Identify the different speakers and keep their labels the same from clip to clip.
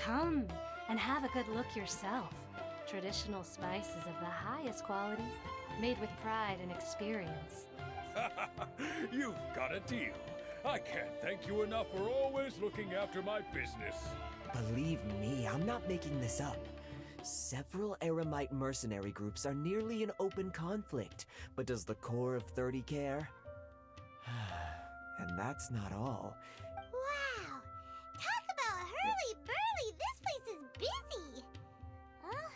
Speaker 1: Come and have a good look yourself. Traditional spices of the highest quality, made with pride and experience.
Speaker 2: You've got a deal. I can't thank you enough for always looking after my business.
Speaker 3: Believe me, I'm not making this up. Several Eremite mercenary groups are nearly in open conflict, but does the core of 30 care? And that's not all.
Speaker 4: Wow! Talk about hurly-burly! This place is busy! Well,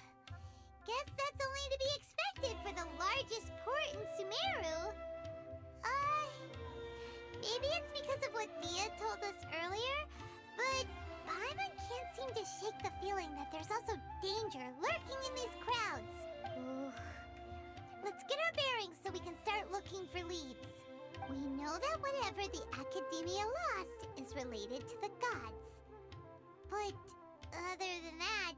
Speaker 4: guess that's only to be expected for the largest port in Sumeru. Maybe it's because of what Dia told us earlier, but Paimon can't seem to shake the feeling that there's also danger lurking in these crowds. Ooh. Let's get our bearings so we can start looking for leads. We know that whatever the Academia lost is related to the gods. But other than that,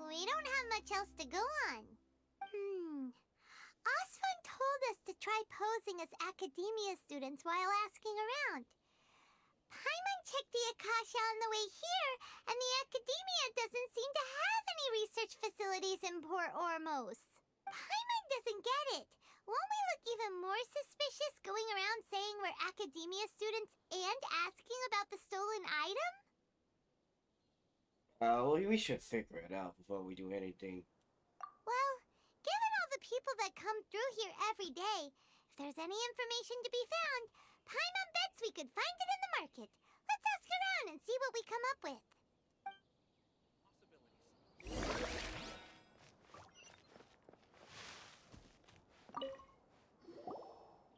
Speaker 4: we don't have much else to go on. Osfun told us to try posing as Academia students while asking around. Paimon checked the Akasha on the way here, and the Academia doesn't seem to have any research facilities in Port Ormos. Paimon doesn't get it. Won't we look even more suspicious going around saying we're Academia students and asking about the stolen item?
Speaker 5: Well, we should figure it out before we do anything.
Speaker 4: Well, given all the people that come through here every day, if there's any information to be found, Paimon bets we could find it in the market. Let's ask around and see what we come up with.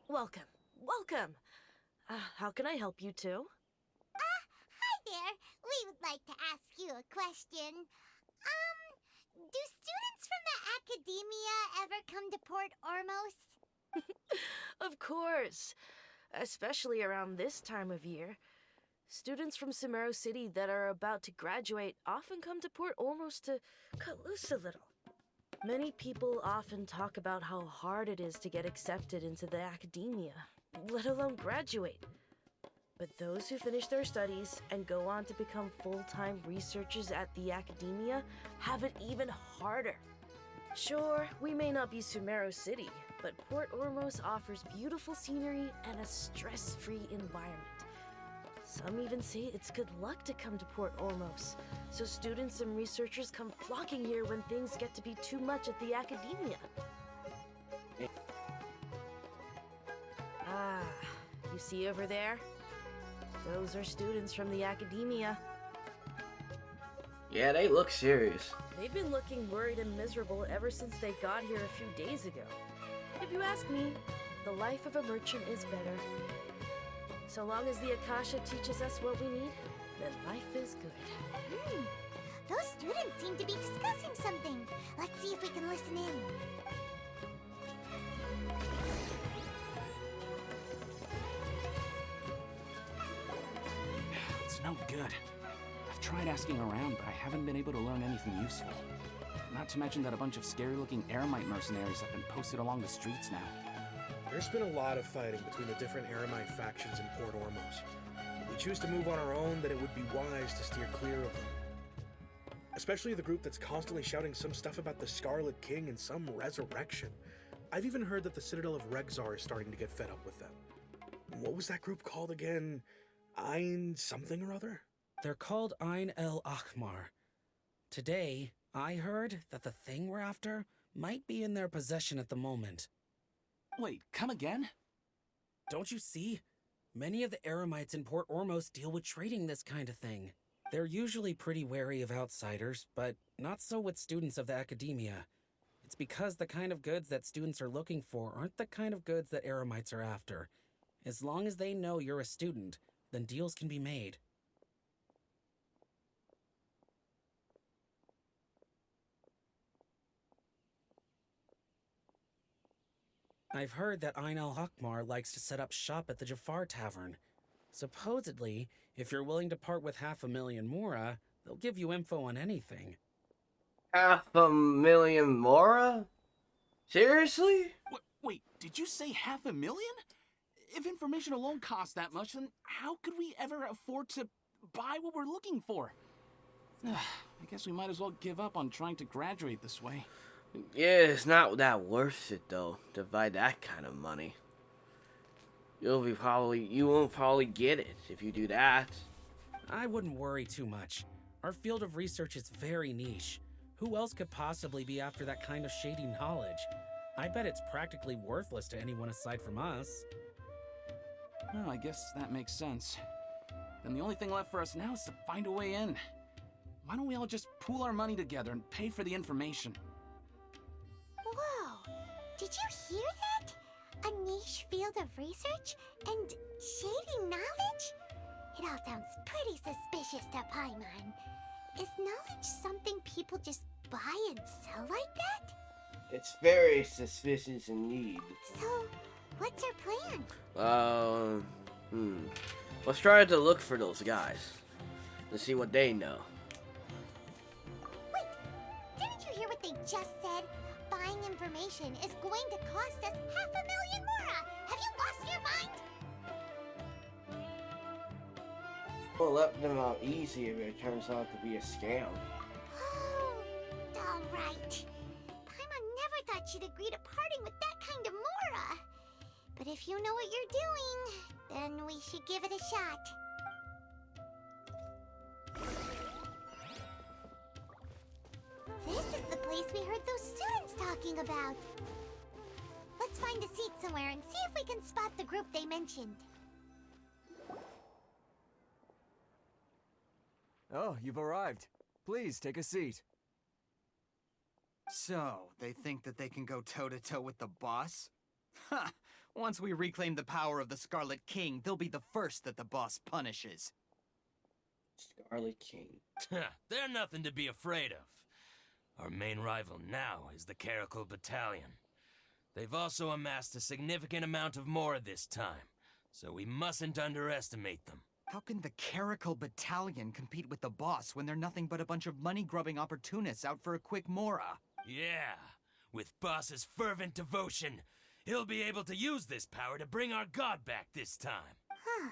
Speaker 6: Welcome. Welcome. How can I help you two?
Speaker 4: Hi there. We would like to ask you a question. Do students from the Academia ever come to Port Ormos?
Speaker 6: Of course. Especially around this time of year. Students from Sumeru City that are about to graduate often come to Port Ormos to cut loose a little. Many people often talk about how hard it is to get accepted into the Academia, let alone graduate. But those who finish their studies and go on to become full-time researchers at the Academia have it even harder. Sure, we may not be Sumeru City, but Port Ormos offers beautiful scenery and a stress-free environment. Some even say it's good luck to come to Port Ormos, so students and researchers come flocking here when things get to be too much at the Academia. Ah, you see over there? Those are students from the Academia.
Speaker 5: Yeah, they look serious.
Speaker 6: They've been looking worried and miserable ever since they got here a few days ago. If you ask me, the life of a merchant is better. So long as the Akasha teaches us what we need, then life is good.
Speaker 4: Those students seem to be discussing something. Let's see if we can listen in.
Speaker 7: It's no good. I've tried asking around, but I haven't been able to learn anything useful. Not to mention that a bunch of scary-looking Eremite mercenaries have been posted along the streets now.
Speaker 8: There's been a lot of fighting between the different Eremite factions in Port Ormos. If we choose to move on our own, then it would be wise to steer clear of them. Especially the group that's constantly shouting some stuff about the Scarlet King and some resurrection. I've even heard that the Citadel of Regzar is starting to get fed up with them. What was that group called again? Ein something or other?
Speaker 7: They're called Ein El Akhmar. Today, I heard that the thing we're after might be in their possession at the moment. Wait, come again? Don't you see? Many of the Eremites in Port Ormos deal with trading this kind of thing. They're usually pretty wary of outsiders, but not so with students of the Academia. It's because the kind of goods that students are looking for aren't the kind of goods that Eremites are after. As long as they know you're a student, then deals can be made. I've heard that Ein al-Hakmar likes to set up shop at the Jafar Tavern. Supposedly, if you're willing to part with 500,000 Mora, they'll give you info on anything.
Speaker 5: 500,000 Mora? Seriously?
Speaker 9: Wait, did you say 500,000? If information alone costs that much, then how could we ever afford to buy what we're looking for? I guess we might as well give up on trying to graduate this way.
Speaker 5: Yeah, it's not that worth it though. Divide that kind of money. You won't probably get it if you do that.
Speaker 7: I wouldn't worry too much. Our field of research is very niche. Who else could possibly be after that kind of shady knowledge? I bet it's practically worthless to anyone aside from us.
Speaker 9: Well, I guess that makes sense. Then the only thing left for us now is to find a way in. Why don't we all just pool our money together and pay for the information?
Speaker 4: Whoa! Did you hear that? A niche field of research and shady knowledge? It all sounds pretty suspicious to Paimon. Is knowledge something people just buy and sell like that?
Speaker 5: It's very suspicious indeed.
Speaker 4: So, what's our plan?
Speaker 5: Let's try to look for those guys to see what they know.
Speaker 4: Wait! Didn't you hear what they just said? Buying information is going to cost us 500,000 mora! Have you lost your mind?
Speaker 5: We'll let them out easy if it turns out to be a scam.
Speaker 4: Oh, alright. Paimon never thought she'd agree to parting with that kind of mora. But if you know what you're doing, then we should give it a shot. This is the place we heard those students talking about. Let's find a seat somewhere and see if we can spot the group they mentioned.
Speaker 10: Oh, you've arrived. Please take a seat.
Speaker 11: So, they think that they can go toe-to-toe with the boss? Ha! Once we reclaim the power of the Scarlet King, they'll be the first that the boss punishes.
Speaker 5: Scarlet King.
Speaker 12: They're nothing to be afraid of. Our main rival now is the Caracal Battalion. They've also amassed a significant amount of mora this time, so we mustn't underestimate them.
Speaker 11: How can the Caracal Battalion compete with the boss when they're nothing but a bunch of money-grubbing opportunists out for a quick mora?
Speaker 12: Yeah, with boss's fervent devotion, he'll be able to use this power to bring our god back this time.
Speaker 4: Huh.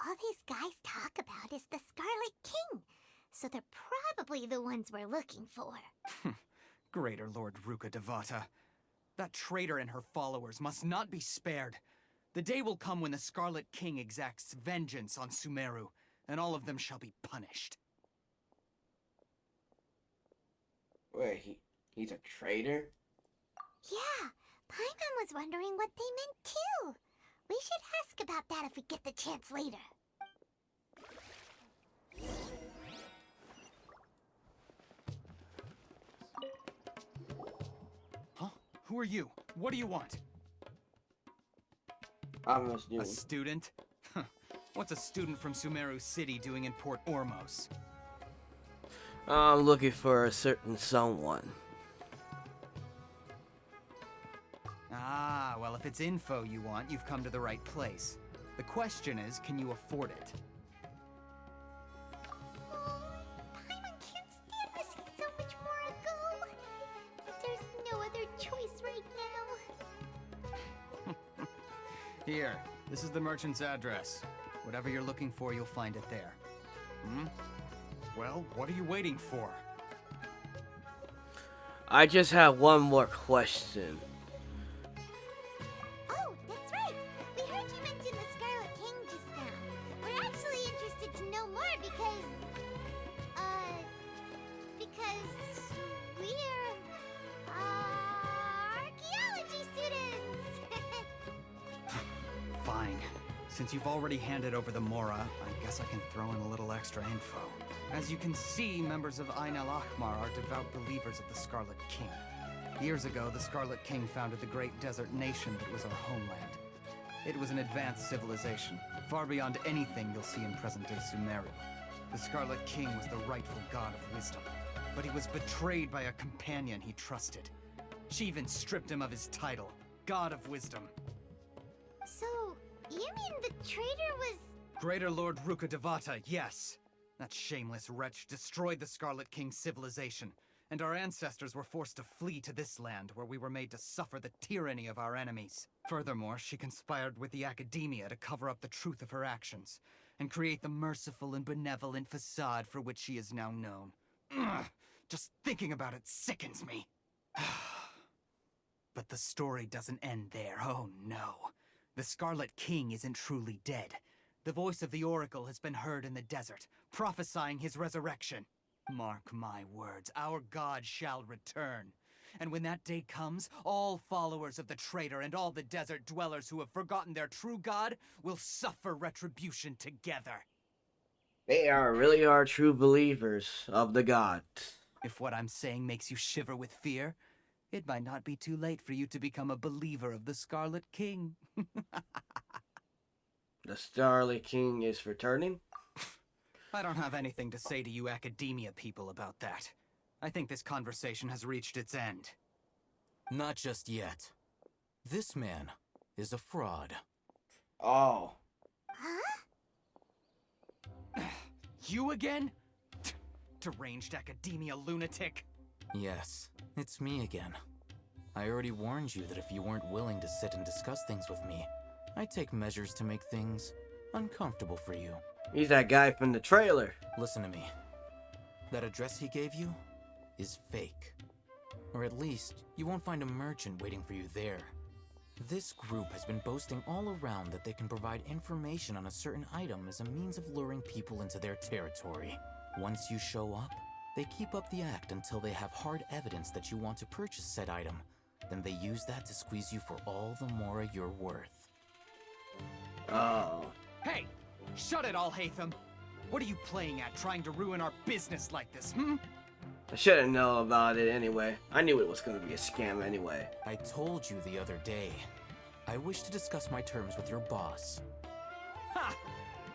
Speaker 4: All these guys talk about is the Scarlet King, so they're probably the ones we're looking for.
Speaker 11: Greater Lord Ruka Devata. That traitor and her followers must not be spared. The day will come when the Scarlet King exacts vengeance on Sumeru, and all of them shall be punished.
Speaker 5: Wait, he's a traitor?
Speaker 4: Yeah, Paimon was wondering what they meant too. We should ask about that if we get the chance later.
Speaker 11: Huh? Who are you? What do you want?
Speaker 5: I'm a student.
Speaker 11: A student? What's a student from Sumeru City doing in Port Ormos?
Speaker 5: I'm looking for a certain someone.
Speaker 11: Ah, well, if it's info you want, you've come to the right place. The question is, can you afford it?
Speaker 4: Oh, Paimon can't stand to see so much more go. But there's no other choice right now.
Speaker 11: Here, this is the merchant's address. Whatever you're looking for, you'll find it there. Hmm? Well, what are you waiting for?
Speaker 5: I just have one more question.
Speaker 4: Oh, that's right. We heard you mention the Scarlet King just now. We're actually interested to know more because we're archaeology students.
Speaker 11: Fine. Since you've already handed over the Mora, I guess I can throw in a little extra info. As you can see, members of Ain al-Ahmar are devout believers of the Scarlet King. Years ago, the Scarlet King founded the great desert nation that was our homeland. It was an advanced civilization, far beyond anything you'll see in present-day Sumeru. The Scarlet King was the rightful god of wisdom, but he was betrayed by a companion he trusted. She even stripped him of his title, God of Wisdom.
Speaker 4: So, you mean the traitor was...
Speaker 11: Greater Lord Ruka Devata, yes. That shameless wretch destroyed the Scarlet King's civilization, and our ancestors were forced to flee to this land where we were made to suffer the tyranny of our enemies. Furthermore, she conspired with the academia to cover up the truth of her actions, and create the merciful and benevolent facade for which she is now known. Ugh, just thinking about it sickens me. But the story doesn't end there, oh no. The Scarlet King isn't truly dead. The voice of the Oracle has been heard in the desert, prophesying his resurrection. Mark my words, our god shall return. And when that day comes, all followers of the traitor and all the desert dwellers who have forgotten their true god will suffer retribution together.
Speaker 5: They really are true believers of the gods.
Speaker 11: If what I'm saying makes you shiver with fear, it might not be too late for you to become a believer of the Scarlet King.
Speaker 5: The Scarlet King is returning?
Speaker 11: I don't have anything to say to you academia people about that. I think this conversation has reached its end.
Speaker 9: Not just yet. This man is a fraud.
Speaker 5: Oh.
Speaker 4: Huh?
Speaker 11: You again? Deranged academia lunatic.
Speaker 9: Yes, it's me again. I already warned you that if you weren't willing to sit and discuss things with me, I'd take measures to make things uncomfortable for you.
Speaker 5: He's that guy from the trailer.
Speaker 9: Listen to me. That address he gave you is fake. Or at least, you won't find a merchant waiting for you there. This group has been boasting all around that they can provide information on a certain item as a means of luring people into their territory. Once you show up, they keep up the act until they have hard evidence that you want to purchase said item. Then they use that to squeeze you for all the more you're worth.
Speaker 5: Oh.
Speaker 11: Hey! Shut it all, Hatham! What are you playing at, trying to ruin our business like this, hmm?
Speaker 5: I shouldn't know about it anyway. I knew it was going to be a scam anyway.
Speaker 9: I told you the other day. I wish to discuss my terms with your boss.
Speaker 11: Ha!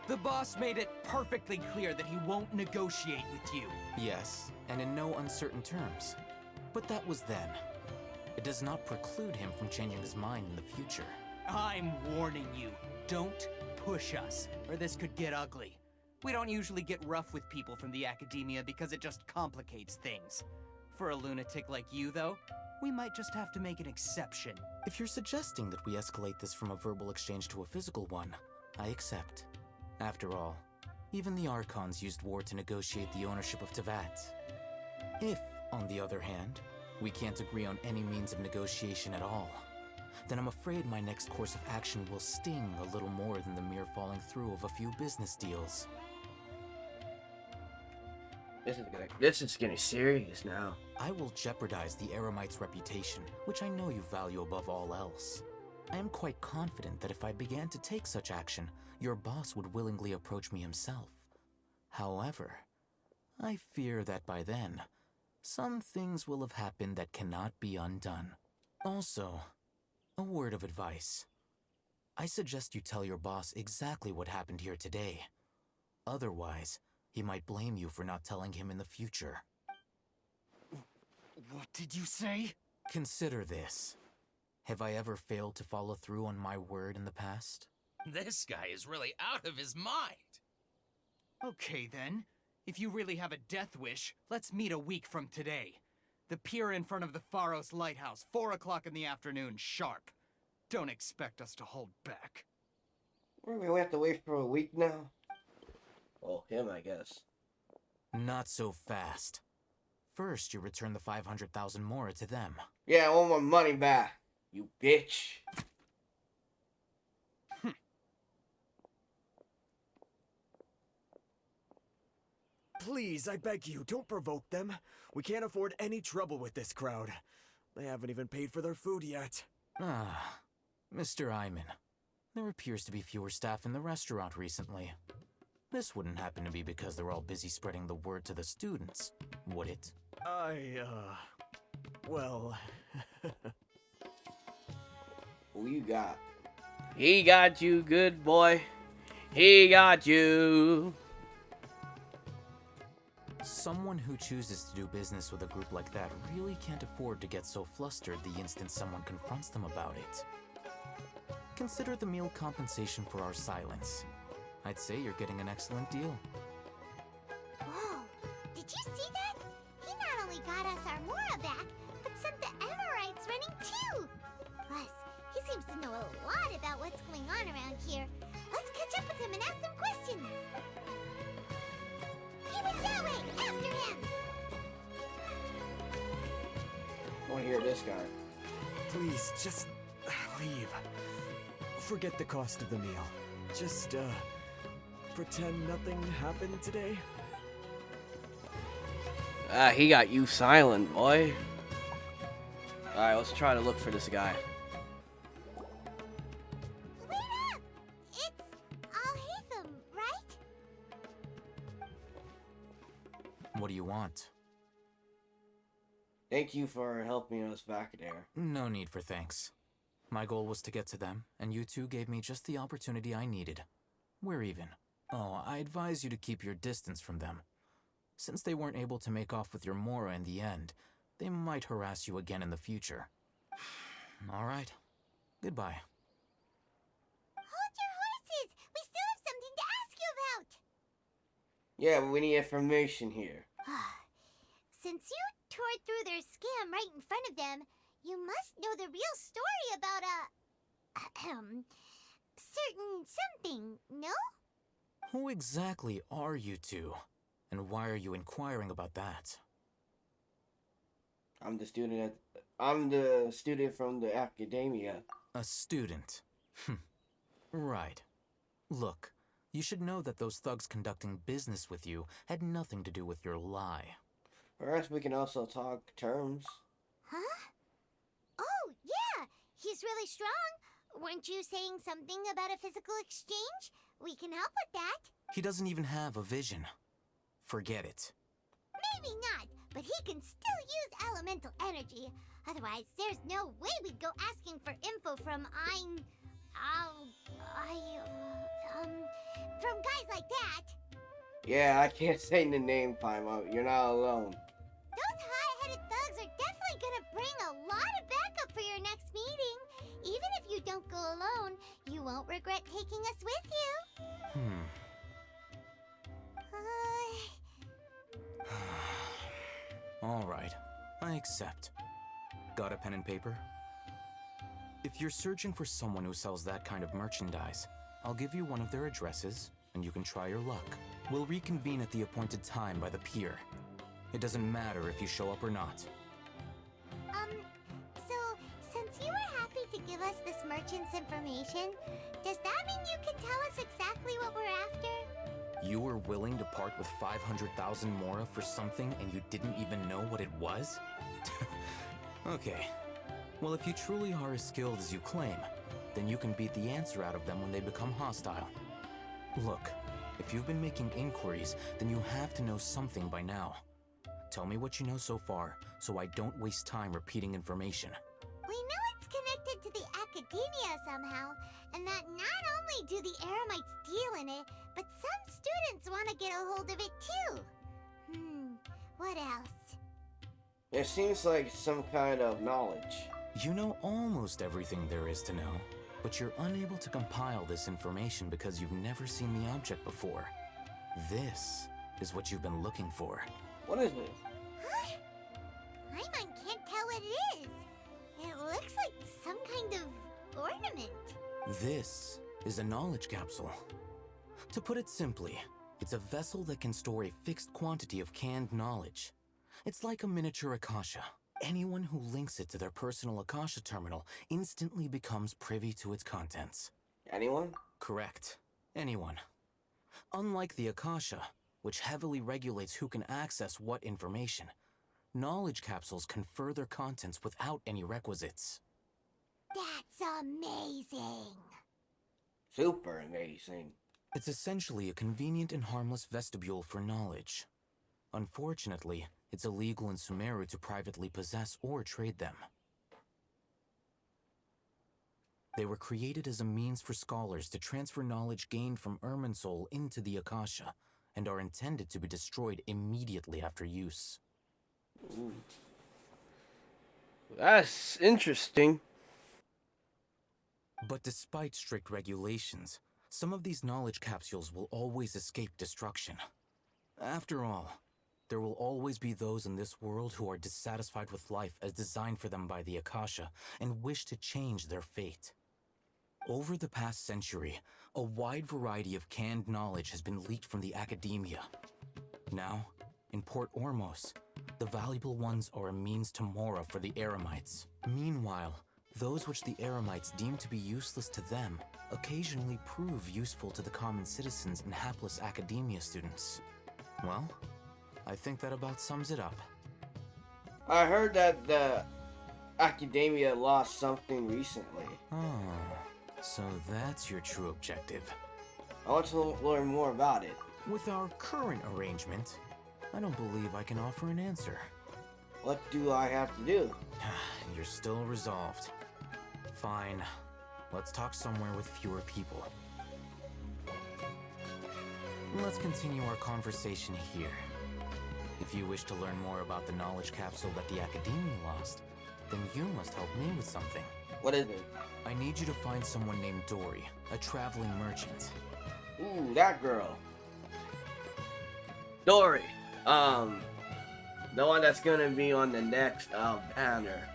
Speaker 11: The boss made it perfectly clear that he won't negotiate with you.
Speaker 9: Yes, and in no uncertain terms. But that was then. It does not preclude him from changing his mind in the future.
Speaker 11: I'm warning you. Don't push us, or this could get ugly. We don't usually get rough with people from the academia because it just complicates things. For a lunatic like you, though, we might just have to make an exception.
Speaker 9: If you're suggesting that we escalate this from a verbal exchange to a physical one, I accept. After all, even the Archons used war to negotiate the ownership of Tevat. If, on the other hand, we can't agree on any means of negotiation at all, then I'm afraid my next course of action will sting a little more than the mere falling through of a few business deals.
Speaker 5: This is getting serious now.
Speaker 9: I will jeopardize the Eremite's reputation, which I know you value above all else. I am quite confident that if I began to take such action, your boss would willingly approach me himself. However, I fear that by then, some things will have happened that cannot be undone. Also, a word of advice. I suggest you tell your boss exactly what happened here today. Otherwise, he might blame you for not telling him in the future.
Speaker 11: What did you say?
Speaker 9: Consider this. Have I ever failed to follow through on my word in the past?
Speaker 12: This guy is really out of his mind.
Speaker 11: Okay then. If you really have a death wish, let's meet a week from today. The pier in front of the Pharos Lighthouse, 4 o'clock in the afternoon, sharp. Don't expect us to hold back.
Speaker 5: We have to wait for a week now? Well, him, I guess.
Speaker 9: Not so fast. First, you return the 500,000 mora to them.
Speaker 5: Yeah, I want my money back, you bitch.
Speaker 10: Please, I beg you, don't provoke them. We can't afford any trouble with this crowd. They haven't even paid for their food yet.
Speaker 9: Ah, Mr. Iman. There appears to be fewer staff in the restaurant recently. This wouldn't happen to be because they're all busy spreading the word to the students, would it?
Speaker 10: Well...
Speaker 5: Who you got? He got you, good boy. He got you.
Speaker 9: Someone who chooses to do business with a group like that really can't afford to get so flustered the instant someone confronts them about it. Consider the meal compensation for our silence. I'd say you're getting an excellent deal.
Speaker 4: Whoa, did you see that? He not only got us our Mora back, but sent the Emirites running too. Plus, he seems to know a lot about what's going on around here. Let's catch up with him and ask some questions. He went that way, after him!
Speaker 5: hear this guy.
Speaker 10: Please, just leave. Forget the cost of the meal. Just, pretend nothing happened today.
Speaker 5: Ah, he got you silent, boy. Alright, let's try to look for this guy.
Speaker 4: Wait up! It's Al-Haytham, right?
Speaker 9: What do you want?
Speaker 5: Thank you for helping us back there.
Speaker 9: No need for thanks. My goal was to get to them, and you two gave me just the opportunity I needed. We're even. Oh, I advise you to keep your distance from them. Since they weren't able to make off with your Mora in the end, they might harass you again in the future. All right. Goodbye.
Speaker 4: Hold your horses! We still have something to ask you about!
Speaker 5: Yeah, but we need information here.
Speaker 4: Since you tore through their scam right in front of them, you must know the real story about certain something, no?
Speaker 9: Who exactly are you two? And why are you inquiring about that?
Speaker 5: I'm the student from the academia.
Speaker 9: A student. Right. Look, you should know that those thugs conducting business with you had nothing to do with your lie.
Speaker 5: Perhaps we can also talk terms.
Speaker 4: Huh? Oh, yeah! He's really strong! Weren't you saying something about a physical exchange? We can help with that.
Speaker 9: He doesn't even have a vision. Forget it.
Speaker 4: Maybe not, but he can still use elemental energy. Otherwise, there's no way we'd go asking for info from from guys like that.
Speaker 5: Yeah, I can't say the name, Paimon. You're not alone.
Speaker 4: Those high-headed thugs are definitely gonna bring a lot of backup for your next meeting. Even if you don't go alone, you won't regret taking us with you.
Speaker 9: All right, I accept. Got a pen and paper? If you're searching for someone who sells that kind of merchandise, I'll give you one of their addresses, and you can try your luck. We'll reconvene at the appointed time by the pier. It doesn't matter if you show up or not.
Speaker 4: So, since you were happy to give us this merchant's information, does that mean you can tell us exactly what we're after?
Speaker 9: You were willing to part with 500,000 Mora for something and you didn't even know what it was? Okay. Well, if you truly are as skilled as you claim, then you can beat the answer out of them when they become hostile. Look, if you've been making inquiries, then you have to know something by now. Tell me what you know so far, so I don't waste time repeating information.
Speaker 4: We know it's connected to the academia somehow, and that not only do the Eremites deal in it, but some students want to get a hold of it too. What else?
Speaker 5: It seems like some kind of knowledge.
Speaker 9: You know almost everything there is to know, but you're unable to compile this information because you've never seen the object before. This is what you've been looking for.
Speaker 5: What is this?
Speaker 4: Huh? Paimon can't tell what it is. It looks like some kind of ornament.
Speaker 9: This is a knowledge capsule. To put it simply, it's a vessel that can store a fixed quantity of canned knowledge. It's like a miniature Akasha. Anyone who links it to their personal Akasha terminal instantly becomes privy to its contents.
Speaker 5: Anyone?
Speaker 9: Correct. Anyone. Unlike the Akasha, which heavily regulates who can access what information, knowledge capsules confer their contents without any requisites.
Speaker 4: That's amazing.
Speaker 5: Super amazing.
Speaker 9: It's essentially a convenient and harmless vestibule for knowledge. Unfortunately, it's illegal in Sumeru to privately possess or trade them. They were created as a means for scholars to transfer knowledge gained from Irminsul into the Akasha, and are intended to be destroyed immediately after use.
Speaker 5: Ooh. That's interesting.
Speaker 9: But despite strict regulations, some of these knowledge capsules will always escape destruction. After all, there will always be those in this world who are dissatisfied with life as designed for them by the Akasha and wish to change their fate. Over the past century, a wide variety of canned knowledge has been leaked from the academia. Now, In Port Ormos, the valuable ones are a means to Mora for the Eremites. Meanwhile, those which the Eremites deem to be useless to them occasionally prove useful to the common citizens and hapless academia students. Well, I think that about sums it up.
Speaker 5: I heard that the academia lost something recently.
Speaker 9: Oh, so that's your true objective.
Speaker 5: I want to learn more about it.
Speaker 9: With our current arrangement, I don't believe I can offer an answer.
Speaker 5: What do I have to do?
Speaker 9: You're still resolved. Fine. Let's talk somewhere with fewer people. Let's continue our conversation here. If you wish to learn more about the knowledge capsule that the Academia lost, then you must help me with something.
Speaker 5: What is it?
Speaker 9: I need you to find someone named Dory, a traveling merchant.
Speaker 5: Ooh, that girl. Dory. The one that's gonna be on the next banner.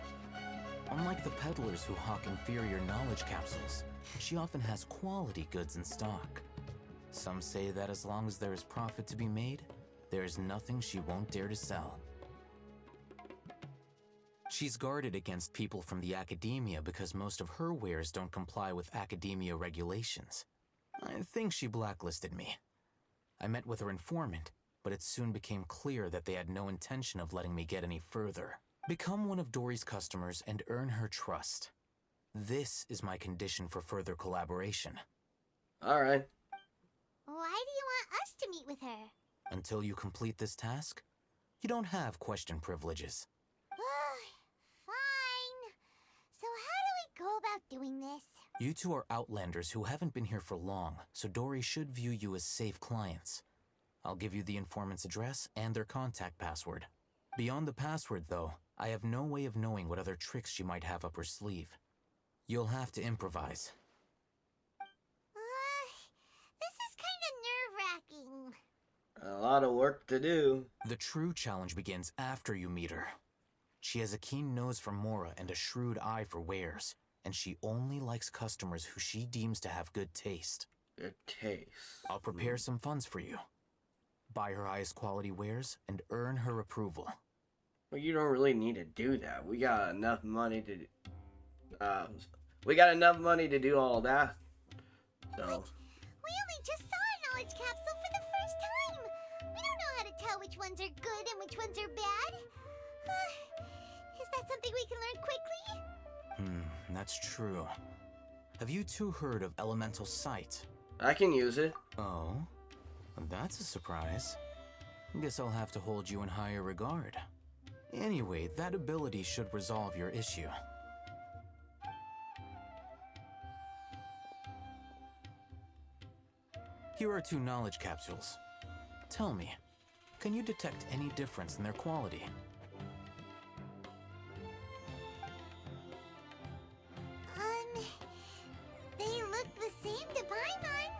Speaker 9: Unlike the peddlers who hawk inferior knowledge capsules, she often has quality goods in stock. Some say that as long as there is profit to be made, there is nothing she won't dare to sell. She's guarded against people from the Academia because most of her wares don't comply with Academia regulations. I think she blacklisted me. I met with her informant, but it soon became clear that they had no intention of letting me get any further. Become one of Dory's customers and earn her trust. This is my condition for further collaboration.
Speaker 5: Alright.
Speaker 4: Why do you want us to meet with her?
Speaker 9: Until you complete this task, you don't have question privileges.
Speaker 4: Fine. So how do we go about doing this?
Speaker 9: You two are outlanders who haven't been here for long, so Dory should view you as safe clients. I'll give you the informant's address and their contact password. Beyond the password, though, I have no way of knowing what other tricks she might have up her sleeve. You'll have to improvise.
Speaker 4: This is kind of nerve-wracking.
Speaker 5: A lot of work to do.
Speaker 9: The true challenge begins after you meet her. She has a keen nose for Mora and a shrewd eye for wares, and she only likes customers who she deems to have good taste.
Speaker 5: Good taste.
Speaker 9: I'll prepare some funds for you. Buy her highest quality wares and earn her approval.
Speaker 5: Well, you don't really need to do that. We got enough money to do all that. So.
Speaker 4: We only just saw a knowledge capsule for the first time. We don't know how to tell which ones are good and which ones are bad. Is that something we can learn quickly?
Speaker 9: That's true. Have you two heard of elemental sight?
Speaker 5: I can use it.
Speaker 9: Oh? That's a surprise. Guess I'll have to hold you in higher regard. Anyway, that ability should resolve your issue. Here are 2 knowledge capsules. Tell me, can you detect any difference in their quality?
Speaker 4: They look the same to Paimon.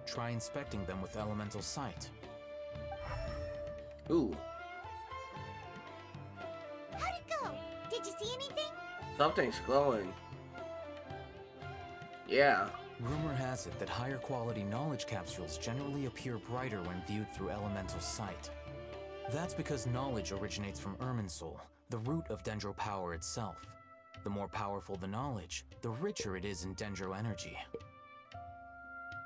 Speaker 9: Try inspecting them with elemental sight.
Speaker 5: Ooh.
Speaker 4: How'd it go? Did you see anything?
Speaker 5: Something's glowing. Yeah.
Speaker 9: Rumor has it that higher quality knowledge capsules generally appear brighter when viewed through elemental sight. That's because knowledge originates from Irminsul, the root of Dendro power itself. The more powerful the knowledge, the richer it is in Dendro energy.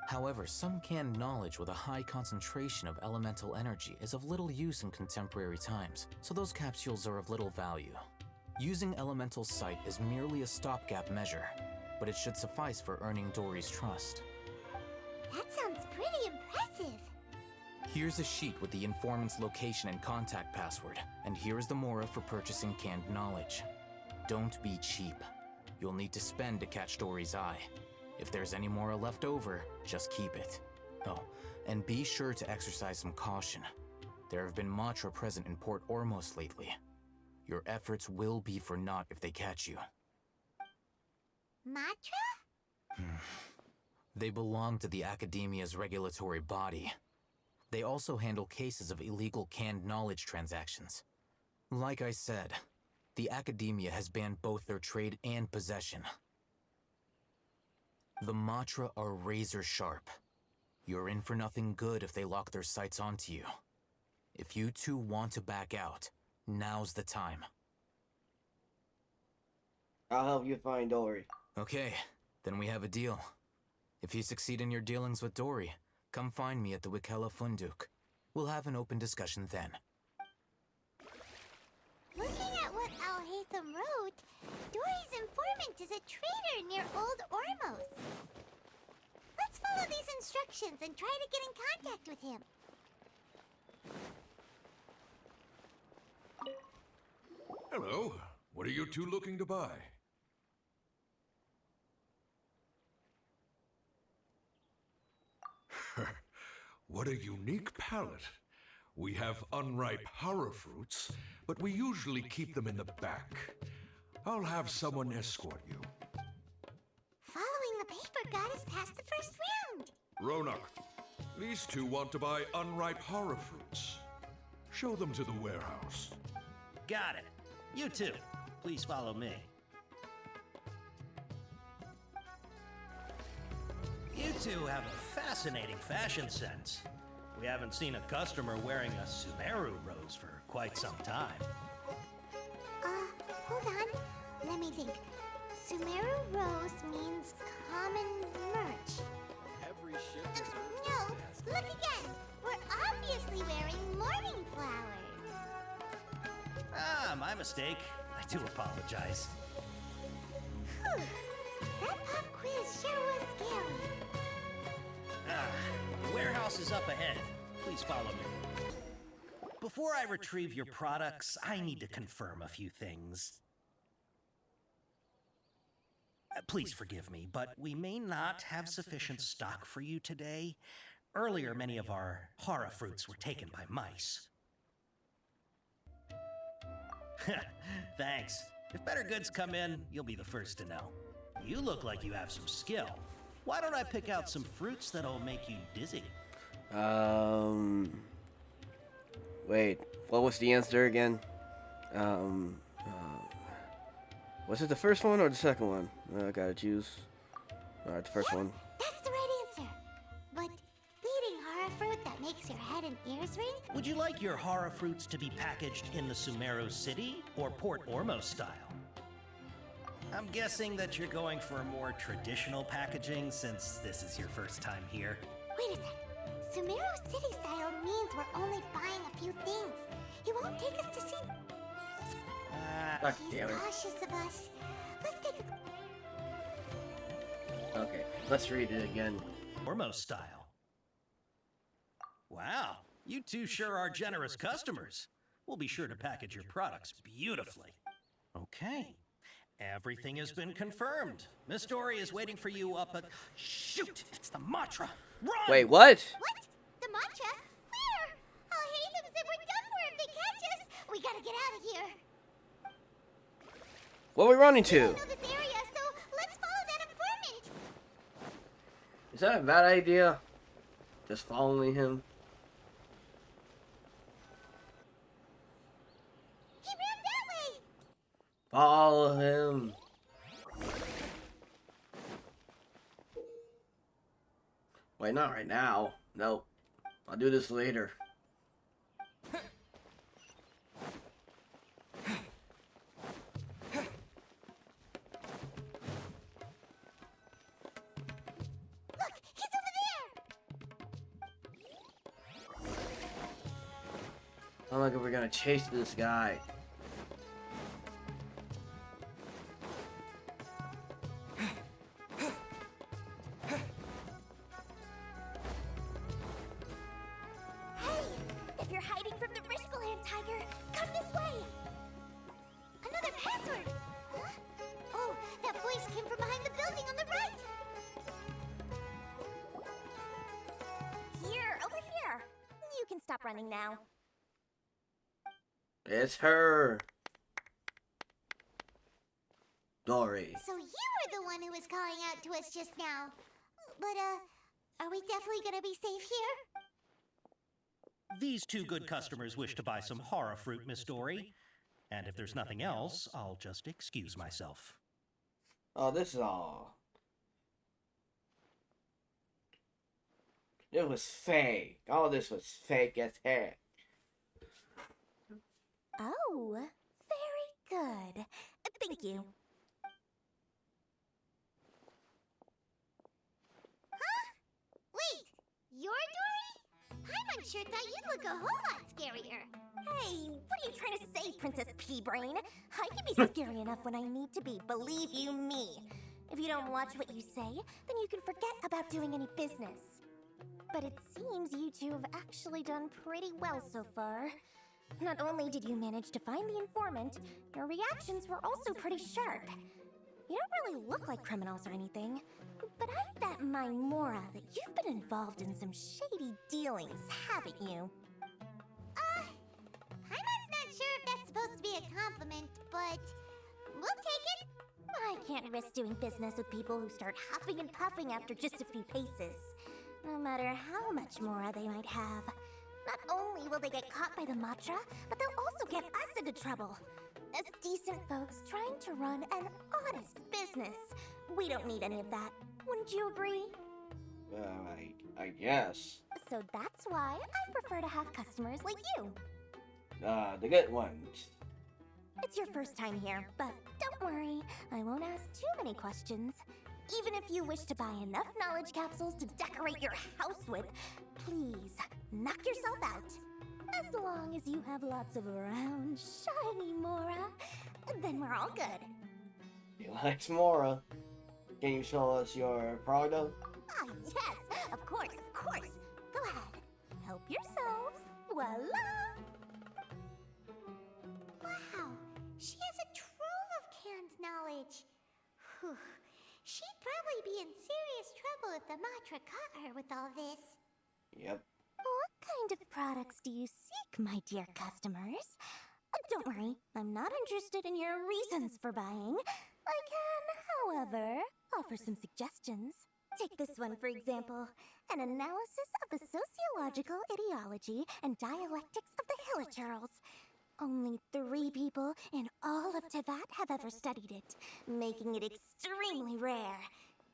Speaker 9: However, some canned knowledge with a high concentration of elemental energy is of little use in contemporary times, so those capsules are of little value. Using elemental sight is merely a stopgap measure, but it should suffice for earning Dory's trust.
Speaker 4: That sounds pretty impressive.
Speaker 9: Here's a sheet with the informant's location and contact password, and here is the Mora for purchasing canned knowledge. Don't be cheap. You'll need to spend to catch Dory's eye. If there's any Mora left over, just keep it. Oh, and be sure to exercise some caution. There have been Matra present in Port Ormos lately. Your efforts will be for naught if they catch you.
Speaker 4: Matra?
Speaker 9: They belong to the Academia's regulatory body. They also handle cases of illegal canned knowledge transactions. Like I said, the Academia has banned both their trade and possession. The Matra are razor sharp. You're in for nothing good if they lock their sights onto you. If you two want to back out, now's the time.
Speaker 5: I'll help you find Dory.
Speaker 9: Okay, then we have a deal. If you succeed in your dealings with Dory, come find me at the Wikella Funduk. We'll have an open discussion then.
Speaker 4: Looking at what Al-Haytham wrote, Dory's informant is a traitor near Old Ormos. Let's follow these instructions and try to get in contact with him.
Speaker 2: Hello. What are you two looking to buy? What a unique palate. We have unripe horror fruits, but we usually keep them in the back. I'll have someone escort you.
Speaker 4: Following the paper got us past the first round.
Speaker 2: Ronak, these two want to buy unripe horror fruits. Show them to the warehouse.
Speaker 13: Got it. You too. Please follow me. You two have a fascinating fashion sense. We haven't seen a customer wearing a Sumeru rose for quite some time.
Speaker 4: Hold on. Let me think. Sumeru rose means common merch.
Speaker 10: Every ship
Speaker 4: No, look again. We're obviously wearing morning flowers.
Speaker 13: Ah, my mistake. I do apologize.
Speaker 4: Whew. That pop quiz sure was scary.
Speaker 13: The warehouse is up ahead. Please follow me. Before I retrieve your products, I need to confirm a few things. Please forgive me, but we may not have sufficient stock for you today. Earlier, many of our hara fruits were taken by mice. Thanks. If better goods come in, you'll be the first to know. You look like you have some skill. Why don't I pick out some fruits that'll make you dizzy?
Speaker 5: Wait, what was the answer again? Was it the first one or the second one? I gotta choose. Alright, the first one.
Speaker 4: That's the right answer. But eating hara fruit that makes your head and ears ring?
Speaker 13: Would you like your hara fruits to be packaged in the Sumeru City or Port Ormos style? I'm guessing that you're going for a more traditional packaging since this is your first time here.
Speaker 4: Wait a sec. Sumeru City style means we're only buying a few things. He won't take us to see. He's cautious of us. Let's take a...
Speaker 5: Okay, let's read it again.
Speaker 13: Ormos style. Wow, you two sure are generous customers. We'll be sure to package your products beautifully. Okay. Everything has been confirmed. Miss Dory is waiting for you up at... Shoot! It's the mantra! Run!
Speaker 5: Wait, what?
Speaker 4: What? The mantra? Where? Al-Haytham said we're done for if they catch us. We gotta get out of here.
Speaker 5: What are we running
Speaker 4: We
Speaker 5: to?
Speaker 4: don't know this area, so let's follow that informant.
Speaker 5: Is that a bad idea? Just following him?
Speaker 4: He ran that way.
Speaker 5: Follow him. Wait, not right now. Nope. I'll do this later.
Speaker 4: Look, he's over there.
Speaker 5: I'm like, we're gonna chase this guy.
Speaker 4: Hey, if you're hiding from the Riskland tiger, come this way. Another password. Huh? Oh, that voice came from behind the building on the right.
Speaker 14: Here, over here. You can stop running now.
Speaker 5: It's her. Dory.
Speaker 4: So you were the one who was calling out to us just now. But, are we definitely gonna be safe here?
Speaker 13: These two good customers wish to buy some hara fruit, Miss Dory. And if there's nothing else, I'll just excuse myself.
Speaker 5: Oh, this is all. It was fake. All this was fake as heck.
Speaker 14: Oh, very good. Thank you.
Speaker 4: Wait, you're Dory? Paimon sure thought you'd look a whole lot scarier.
Speaker 14: Hey, what are you trying to say, Princess Pea-Brain? I can be scary enough when I need to be, believe you me. If you don't watch what you say, then you can forget about doing any business. But it seems you two have actually done pretty well so far. Not only did you manage to find the informant, your reactions were also pretty sharp. You don't really look like criminals or anything, but I bet my Mora that you've been involved in some shady dealings, haven't you?
Speaker 4: Paimon's not sure if that's supposed to be a compliment, but we'll take it.
Speaker 14: I can't risk doing business with people who start huffing and puffing after just a few paces, no matter how much Mora they might have. Not only will they get caught by the Matra, but they'll also get us into trouble. As decent folks trying to run an honest business. We don't need any of that. Wouldn't you agree?
Speaker 5: I guess.
Speaker 14: So that's why I prefer to have customers like you.
Speaker 5: The good ones.
Speaker 14: It's your first time here, but don't worry, I won't ask too many questions. Even if you wish to buy enough knowledge capsules to decorate your house with, please, knock yourself out. As long as you have lots of round, shiny Mora, then we're all good.
Speaker 5: He likes Mora. Can you show us your product?
Speaker 14: Ah, yes, of course, of course. Go ahead, help yourselves. Voila!
Speaker 4: Wow, she has a trove of canned knowledge. Whew. She'd probably be in serious trouble if the Matra caught her with all this.
Speaker 5: Yep.
Speaker 14: What kind of products do you seek, my dear customers? Don't worry, I'm not interested in your reasons for buying. I can, however, offer some suggestions. Take this one, for example. An analysis of the sociological ideology and dialectics of the Hilichurls. Only 3 people in all of Teyvat have ever studied it, making it extremely rare.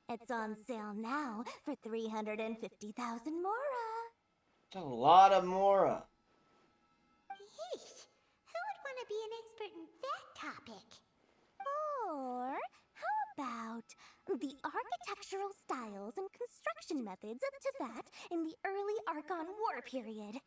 Speaker 14: It's on sale now for 350,000 Mora.
Speaker 5: That's a lot of Mora.
Speaker 4: Yeesh, who would want to be an expert in that topic?
Speaker 14: Or how about the architectural styles and construction methods of Teyvat in the early Archon War period?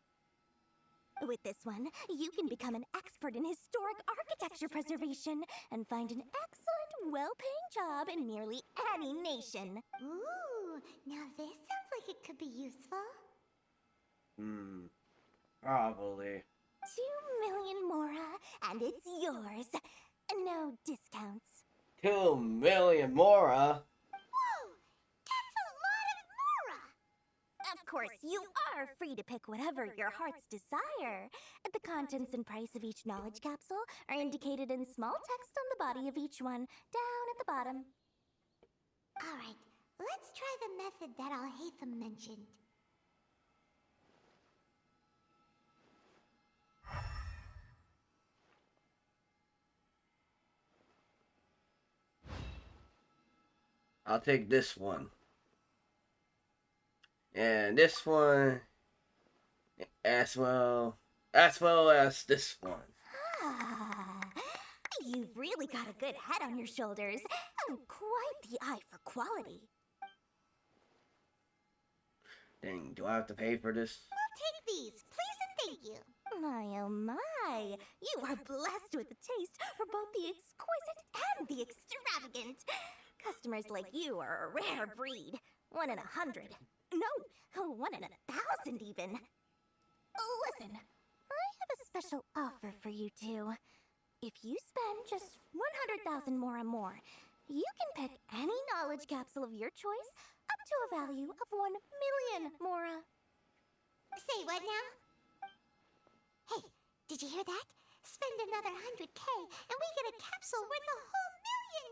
Speaker 14: With this one, you can become an expert in historic architecture preservation and find an excellent, well-paying job in nearly any nation.
Speaker 4: Ooh, now this sounds like it could be useful.
Speaker 5: Probably.
Speaker 14: 2 million Mora, and it's yours. No discounts.
Speaker 5: 2 million Mora?
Speaker 4: Whoa, that's a lot of Mora!
Speaker 14: Of course, you are free to pick whatever your heart's desire. The contents and price of each knowledge capsule are indicated in small text on the body of each one, down at the bottom.
Speaker 4: Alright, let's try the method that Alhaitham mentioned.
Speaker 5: I'll take this one. And this one as well as this one.
Speaker 14: Ah, you've really got a good head on your shoulders, and quite the eye for quality.
Speaker 5: Dang, do I have to pay for this?
Speaker 4: We'll take these, please and thank you.
Speaker 14: My oh my, you are blessed with a taste for both the exquisite and the extravagant. Customers like you are a rare breed. 1 in 100. No, 1 in 1,000 even. Listen, I have a special offer for you two. If you spend just 100,000 more, you can pick any knowledge capsule of your choice up to a value of 1 million Mora.
Speaker 4: Say what now? Hey, did you hear that? Spend another 100K and we get a capsule worth a whole million!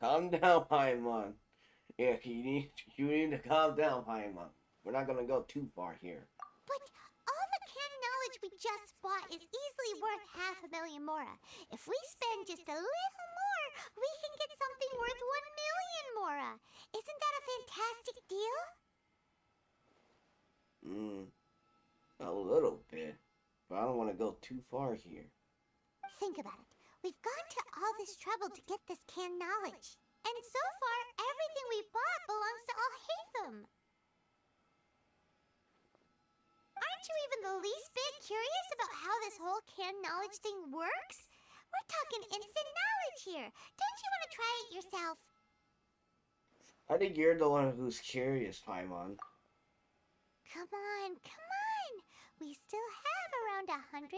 Speaker 5: Calm down, Paimon. Yeah, you need to calm down, Paimon. We're not gonna go too far here.
Speaker 4: But all the canned knowledge we just bought is easily worth 500,000 Mora. If we spend just a little more, we can get something worth 1 million Mora. Isn't that a fantastic deal?
Speaker 5: A little bit. But I don't want to go too far here.
Speaker 4: Think about it. We've gone to all this trouble to get this canned knowledge. And so far, everything we bought belongs to Alhaitham. Aren't you even the least bit curious about how this whole canned knowledge thing works? We're talking instant knowledge here. Don't you want to try it yourself?
Speaker 5: I think you're the one who's curious, Paimon.
Speaker 4: Come on, come on. We still have around 100,000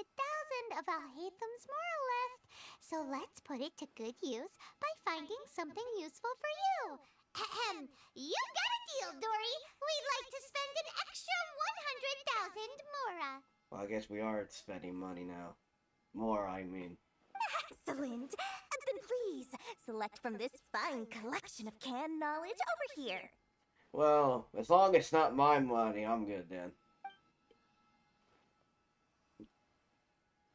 Speaker 4: of Alhaitham's moral left. So let's put it to good use by finding something useful for you. Ahem. You've got a deal, Dory. We'd like to spend an extra 100,000 mora.
Speaker 5: Well, I guess we are spending money now. More, I mean.
Speaker 14: Excellent. Then please, select from this fine collection of canned knowledge over here.
Speaker 5: Well, as long as it's not my money, I'm good then.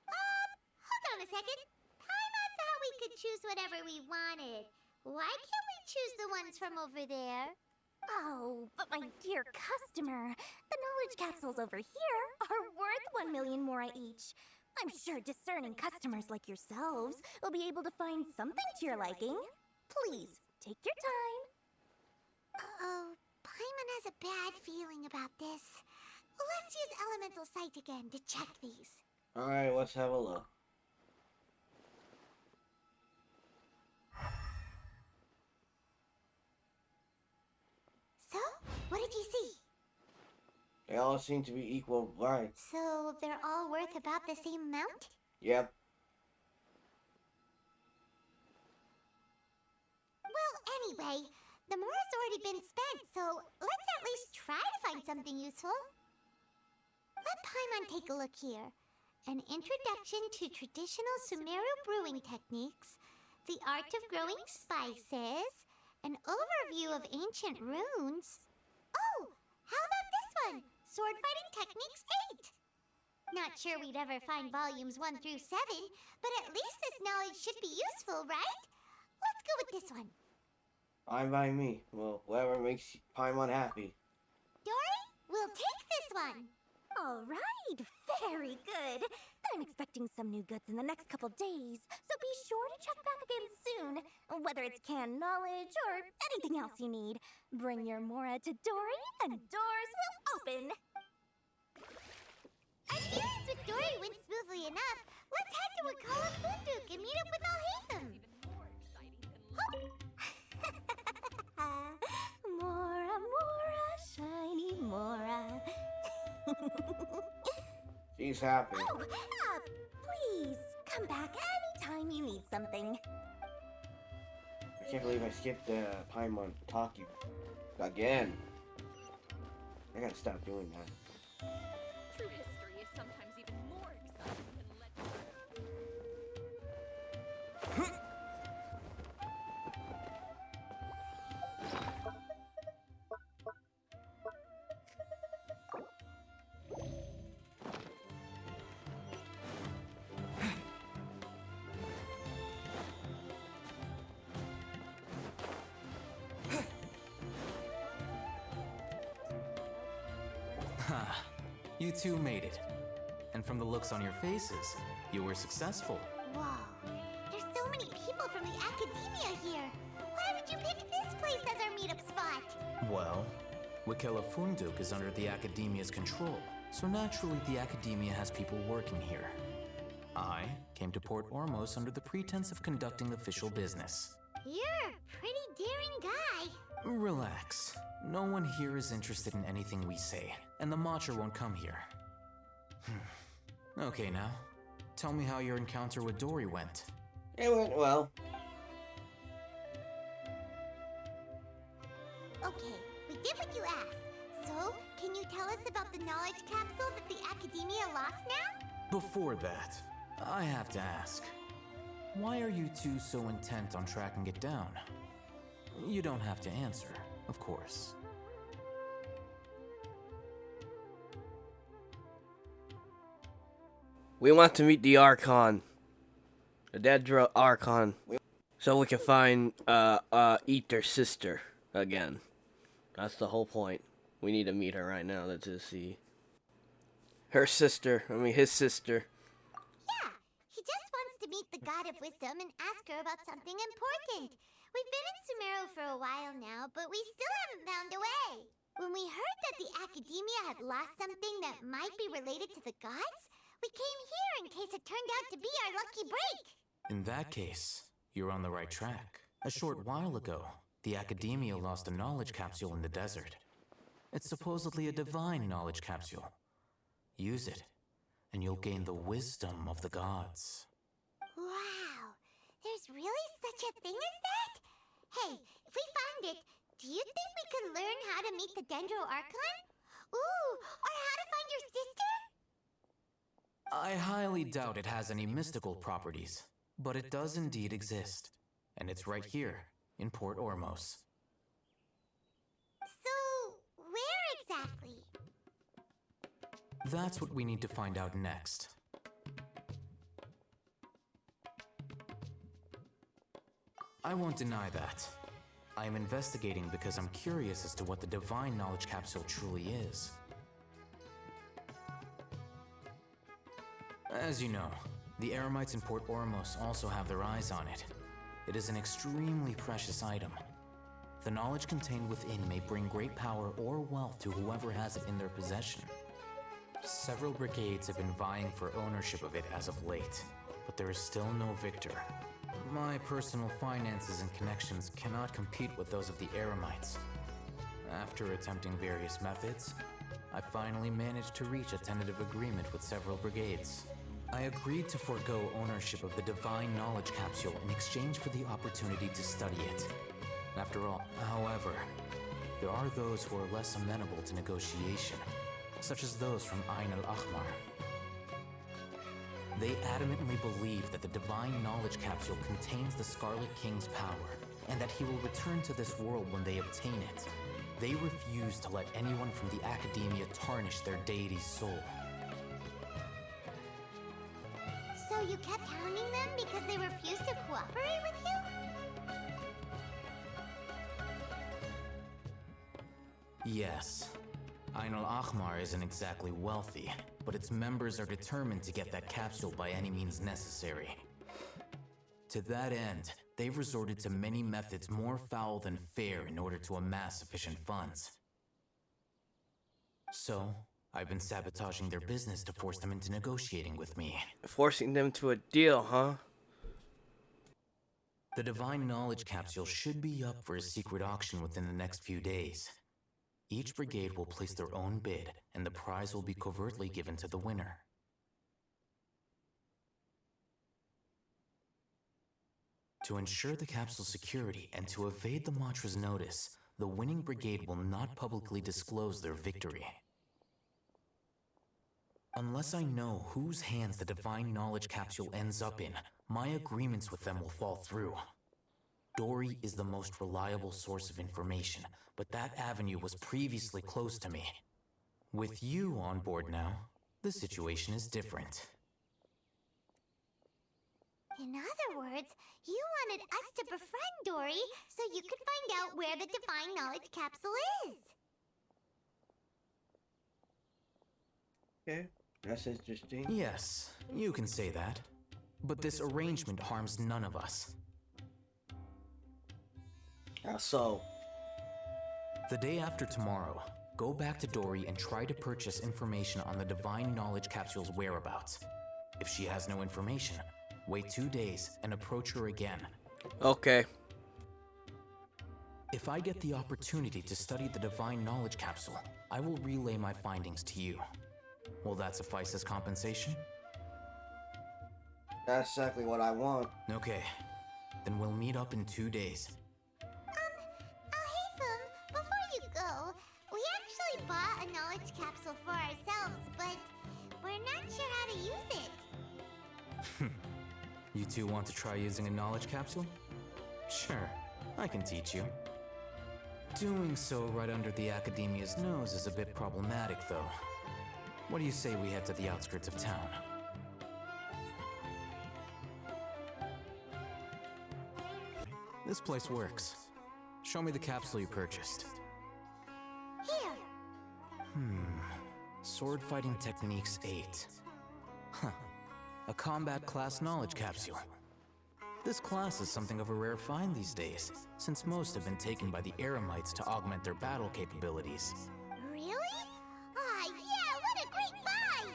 Speaker 4: Hold on a second. Paimon thought we could choose whatever we wanted. Why can't we choose the ones from over there?
Speaker 14: Oh, but my dear customer, the knowledge capsules over here are worth 1 million mora each. I'm sure discerning customers like yourselves will be able to find something to your liking. Please, take your time.
Speaker 4: Uh-oh, Paimon has a bad feeling about this. Let's use Elemental Sight again to check these.
Speaker 5: Alright, let's have a look.
Speaker 4: So, what did you see?
Speaker 5: They all seem to be equal right.
Speaker 4: So, they're all worth about the same amount?
Speaker 5: Yep.
Speaker 4: Well, anyway, the mora's already been spent, so let's at least try to find something useful. Let Paimon take a look here. An introduction to traditional Sumeru brewing techniques, the art of growing spices, an overview of ancient runes. Oh, how about this one? Sword Fighting Techniques 8. Not sure we'd ever find volumes 1 through 7, but at least this knowledge should be useful, right? Let's go with this one.
Speaker 5: Fine by me. Well, whatever makes Paimon happy.
Speaker 4: Dory, we'll take this one.
Speaker 14: All right, very good. I'm expecting some new goods in the next couple days, so be sure to check back again soon. Whether it's canned knowledge or anything else you need, bring your mora to Dory and doors will open.
Speaker 4: Our dealings with Dory went smoothly enough. Let's head to Wakala Funduk and meet up with Alhaitham.
Speaker 14: Mora, mora, shiny mora.
Speaker 5: She's happy.
Speaker 14: Oh, please, come back anytime you need something.
Speaker 5: I can't believe I skipped the Paimon talking again. I gotta stop doing that.
Speaker 15: True history is sometimes even more exciting than legend.
Speaker 9: You two made it. And from the looks on your faces, you were successful.
Speaker 4: Whoa, there's so many people from the academia here. Why would you pick this place as our meetup spot?
Speaker 9: Well, Wakela Funduk is under the Academia's control, so naturally the Academia has people working here. I came to Port Ormos under the pretense of conducting official business.
Speaker 4: You're a pretty daring guy.
Speaker 9: Relax. No one here is interested in anything we say, and the Matcha won't come here. Okay now, tell me how your encounter with Dory went.
Speaker 5: It went well.
Speaker 4: Okay, we did what you asked. So, can you tell us about the knowledge capsule that the Academia lost now?
Speaker 9: Before that, I have to ask, why are you two so intent on tracking it down? You don't have to answer, of course.
Speaker 5: We want to meet the Archon. The dead Archon. So we can find, eat their sister again. That's the whole point. We need to meet her right now. That's to see her sister. I mean, his sister.
Speaker 4: Yeah, he just wants to meet the God of Wisdom and ask her about something important. We've been in Sumeru for a while now, but we still haven't found a way. When we heard that the Academia had lost something that might be related to the gods, we came here in case it turned out to be our lucky break.
Speaker 9: In that case, you're on the right track. A short while ago, the Academia lost a knowledge capsule in the desert. It's supposedly a divine knowledge capsule. Use it, and you'll gain the wisdom of the gods.
Speaker 4: Wow, there's really such a thing as that? Hey, if we find it, do you think we could learn how to meet the Dendro Archon? Ooh, or how to find your sister?
Speaker 9: I highly doubt it has any mystical properties, but it does indeed exist. And it's right here, in Port Ormos.
Speaker 4: So, where exactly?
Speaker 9: That's what we need to find out next. I won't deny that. I am investigating because I'm curious as to what the divine knowledge capsule truly is. As you know, the Eremites in Port Ormos also have their eyes on it. It is an extremely precious item. The knowledge contained within may bring great power or wealth to whoever has it in their possession. Several brigades have been vying for ownership of it as of late, but there is still no victor. My personal finances and connections cannot compete with those of the Eremites. After attempting various methods, I finally managed to reach a tentative agreement with several brigades. I agreed to forego ownership of the divine knowledge capsule in exchange for the opportunity to study it. After all, however, there are those who are less amenable to negotiation, such as those from Ain al-Ahmar. They adamantly believe that the divine knowledge capsule contains the Scarlet King's power, and that he will return to this world when they obtain it. They refuse to let anyone from the Academia tarnish their deity's soul.
Speaker 4: So you kept hounding them because they refused to cooperate with you?
Speaker 9: Yes. Ain al-Ahmar isn't exactly wealthy, but its members are determined to get that capsule by any means necessary. To that end, they've resorted to many methods more foul than fair in order to amass sufficient funds. So, I've been sabotaging their business to force them into negotiating with me.
Speaker 5: Forcing them to a deal, huh?
Speaker 9: The divine knowledge capsule should be up for a secret auction within the next few days. Each brigade will place their own bid, and the prize will be covertly given to the winner. To ensure the capsule's security and to evade the Matra's notice, the winning brigade will not publicly disclose their victory. Unless I know whose hands the divine knowledge capsule ends up in, my agreements with them will fall through. Dory is the most reliable source of information, but that avenue was previously closed to me. With you on board now, the situation is different.
Speaker 4: In other words, you wanted us to befriend Dory so you could find out where the divine knowledge capsule is.
Speaker 16: Okay, that's interesting.
Speaker 9: Yes, you can say that. But this arrangement harms none of us.
Speaker 16: How so?
Speaker 9: The day after tomorrow, go back to Dory and try to purchase information on the divine knowledge capsule's whereabouts. If she has no information, wait 2 days and approach her again.
Speaker 5: Okay.
Speaker 9: If I get the opportunity to study the divine knowledge capsule, I will relay my findings to you. Will that suffice as compensation?
Speaker 16: That's exactly what I want.
Speaker 9: Okay, then we'll meet up in 2 days.
Speaker 4: Before you go, we actually bought a knowledge capsule for ourselves, but we're not sure how to use it.
Speaker 9: You two want to try using a knowledge capsule? Sure, I can teach you. Doing so right under the Academia's nose is a bit problematic, though. What do you say we head to the outskirts of town? This place works. Show me the capsule you purchased.
Speaker 4: Here.
Speaker 9: Sword fighting techniques 8. Huh. a combat class knowledge capsule. This class is something of a rare find these days, since most have been taken by the Eremites to augment their battle capabilities.
Speaker 4: Really? Ah, yeah, what a great buy!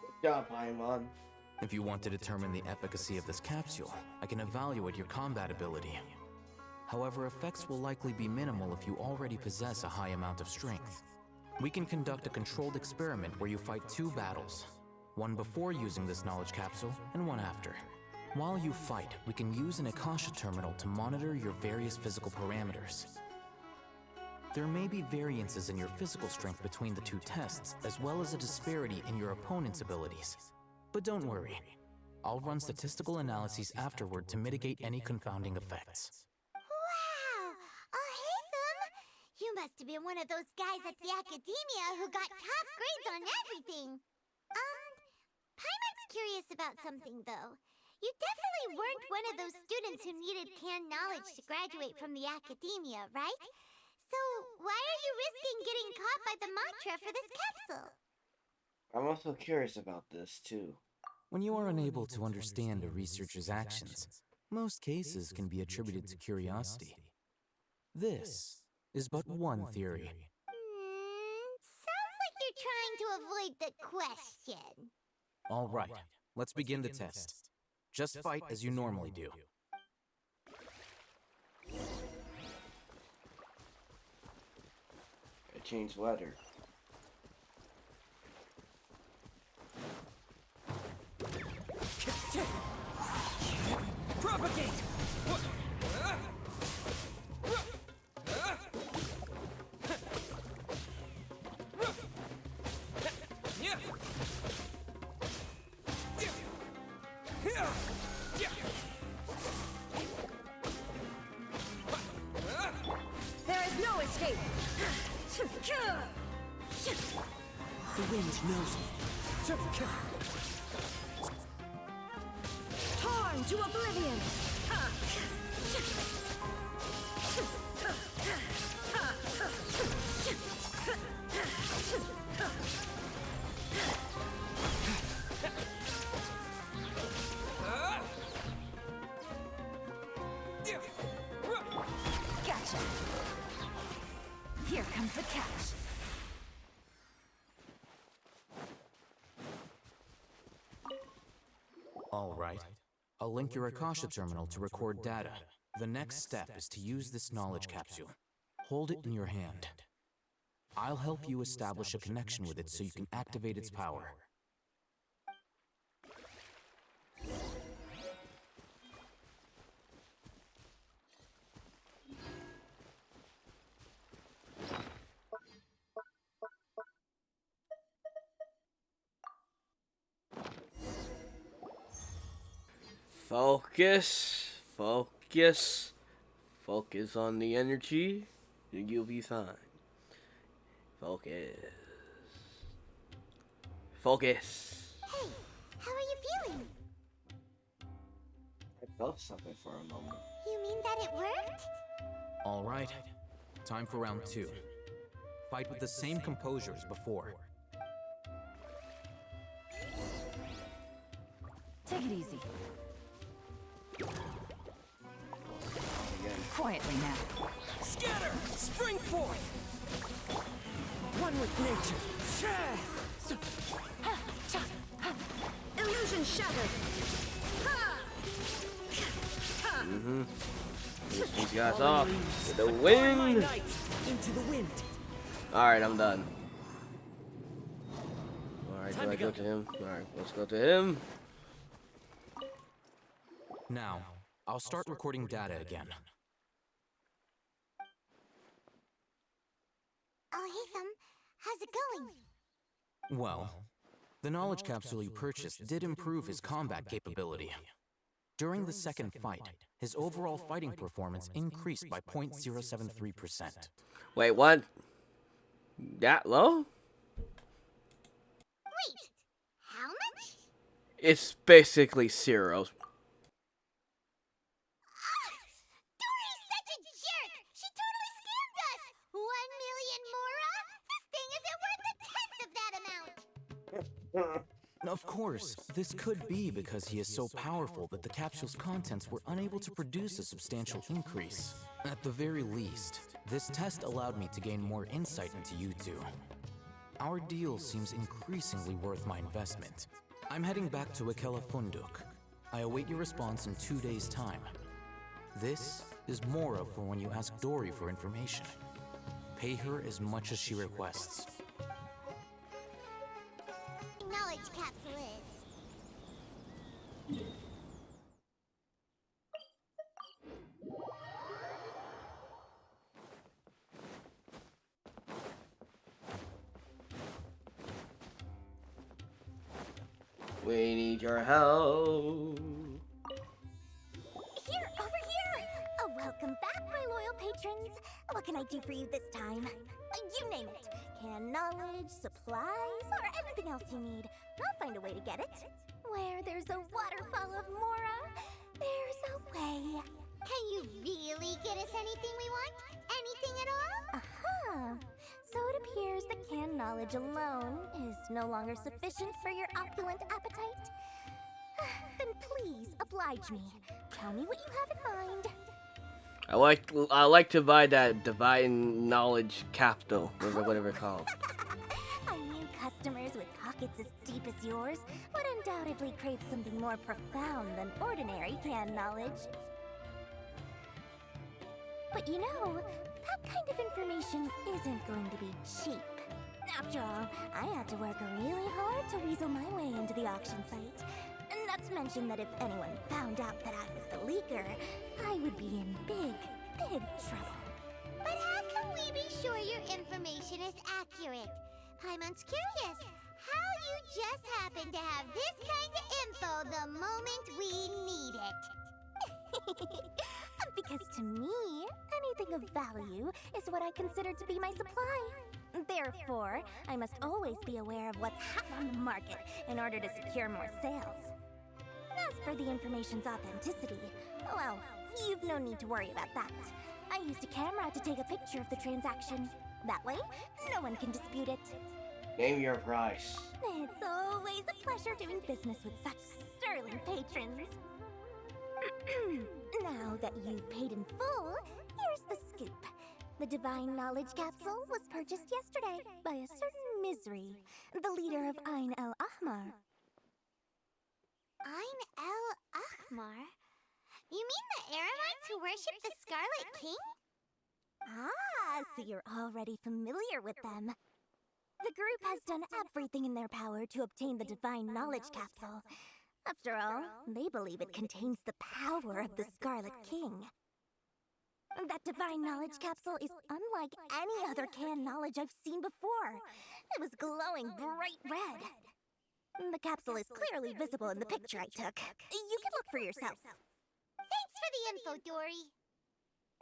Speaker 16: Good job, Paimon.
Speaker 9: If you want to determine the efficacy of this capsule, I can evaluate your combat ability. However, effects will likely be minimal if you already possess a high amount of strength. We can conduct a controlled experiment where you fight 2 battles, one before using this knowledge capsule and one after. While you fight, we can use an Akasha terminal to monitor your various physical parameters. There may be variances in your physical strength between the 2 tests, as well as a disparity in your opponent's abilities. But don't worry, I'll run statistical analyses afterward to mitigate any confounding effects.
Speaker 4: Wow! Haytham! You must have been one of those guys at the academia who got top grades on everything. Paimon's curious about something, though. You definitely weren't one of those students who needed canned knowledge to graduate from the academia, right? So, why are you risking getting caught by the mantra for this capsule?
Speaker 16: I'm also curious about this, too.
Speaker 9: When you are unable to understand a researcher's actions, most cases can be attributed to curiosity. This is but one theory.
Speaker 4: Sounds like you're trying to avoid the question.
Speaker 9: All right, let's begin the test. Just fight as you normally do.
Speaker 16: I changed weather.
Speaker 17: Propagate!
Speaker 18: There is no escape!
Speaker 3: The wind knows me.
Speaker 18: Torn to oblivion! Gotcha! Here comes the catch.
Speaker 9: All right. I'll link your Akasha terminal to record data. The next step is to use this knowledge capsule. Hold it in your hand. I'll help you establish a connection with it so you can activate its power.
Speaker 5: Focus, focus, focus on the energy, and you'll be fine. Focus. Focus.
Speaker 4: Hey, how are you feeling?
Speaker 16: I felt something for a moment.
Speaker 4: You mean that it worked?
Speaker 9: All right. Time for round 2. Fight with the same composure as before.
Speaker 18: Take it easy. Quietly now.
Speaker 17: Scatter! Spring forth!
Speaker 18: One with nature. Illusion shattered.
Speaker 5: These guys off with the wind.
Speaker 3: Into the wind.
Speaker 5: Alright, I'm done. Alright, do I go to him? Alright, let's go to him.
Speaker 9: Now, I'll start recording data again.
Speaker 4: Haytham, how's it going?
Speaker 9: Well, the knowledge capsule you purchased did improve his combat capability. During the second fight, his overall fighting performance increased by 0.073%.
Speaker 5: Wait, what? That low?
Speaker 4: Wait, how much?
Speaker 5: It's basically 0.
Speaker 4: Dory's such a jerk! She totally scammed us! 1 million mora? This thing isn't worth a tenth of that amount!
Speaker 9: Of course, this could be because he is so powerful that the capsule's contents were unable to produce a substantial increase. At the very least, this test allowed me to gain more insight into you two. Our deal seems increasingly worth my investment. I'm heading back to Akela Funduk. I await your response in 2 days' time. This is Mora for when you ask Dory for information. Pay her as much as she requests.
Speaker 4: Knowledge capsule is.
Speaker 5: We need your help.
Speaker 14: Here, over here! Welcome back, my loyal patrons. What can I do for you this time? You name it. Can knowledge, supplies, or anything else you need. I'll find a way to get it. Where there's a waterfall of Mora, there's a way.
Speaker 4: Can you really get us anything we want? Anything at all?
Speaker 14: Aha! So it appears that canned knowledge alone is no longer sufficient for your opulent appetite. Then please oblige me. Tell me what you have in mind.
Speaker 5: I like to buy that divine knowledge capsule, whatever it's called.
Speaker 14: I knew customers with pockets as deep as yours would undoubtedly crave something more profound than ordinary canned knowledge. But you know, that kind of information isn't going to be cheap. After all, I had to work really hard to weasel my way into the auction site. Not to mention that if anyone found out that I was the leaker, I would be in big, big trouble.
Speaker 4: But how can we be sure your information is accurate? Paimon's curious how you just happen to have this kind of info the moment we need it.
Speaker 14: Because to me, anything of value is what I consider to be my supply. Therefore, I must always be aware of what's hot on the market in order to secure more sales. As for the information's authenticity, well, you've no need to worry about that. I used a camera to take a picture of the transaction. That way, no one can dispute it.
Speaker 16: Name your price.
Speaker 14: It's always a pleasure doing business with such sterling patrons. Now that you've paid in full, here's the scoop. The Divine Knowledge Capsule was purchased yesterday by a certain Misery, the leader of Ain El Ahmar.
Speaker 4: Ain El Ahmar? You mean the Eremites who worship the Scarlet King?
Speaker 14: Ah, so you're already familiar with them. The group has done everything in their power to obtain the Divine Knowledge Capsule. After all, they believe it contains the power of the Scarlet King. That Divine Knowledge Capsule is unlike any other canned knowledge I've seen before. It was glowing bright red. The capsule is clearly visible in the picture I took. You can look for yourself.
Speaker 4: Thanks for the info, Dory.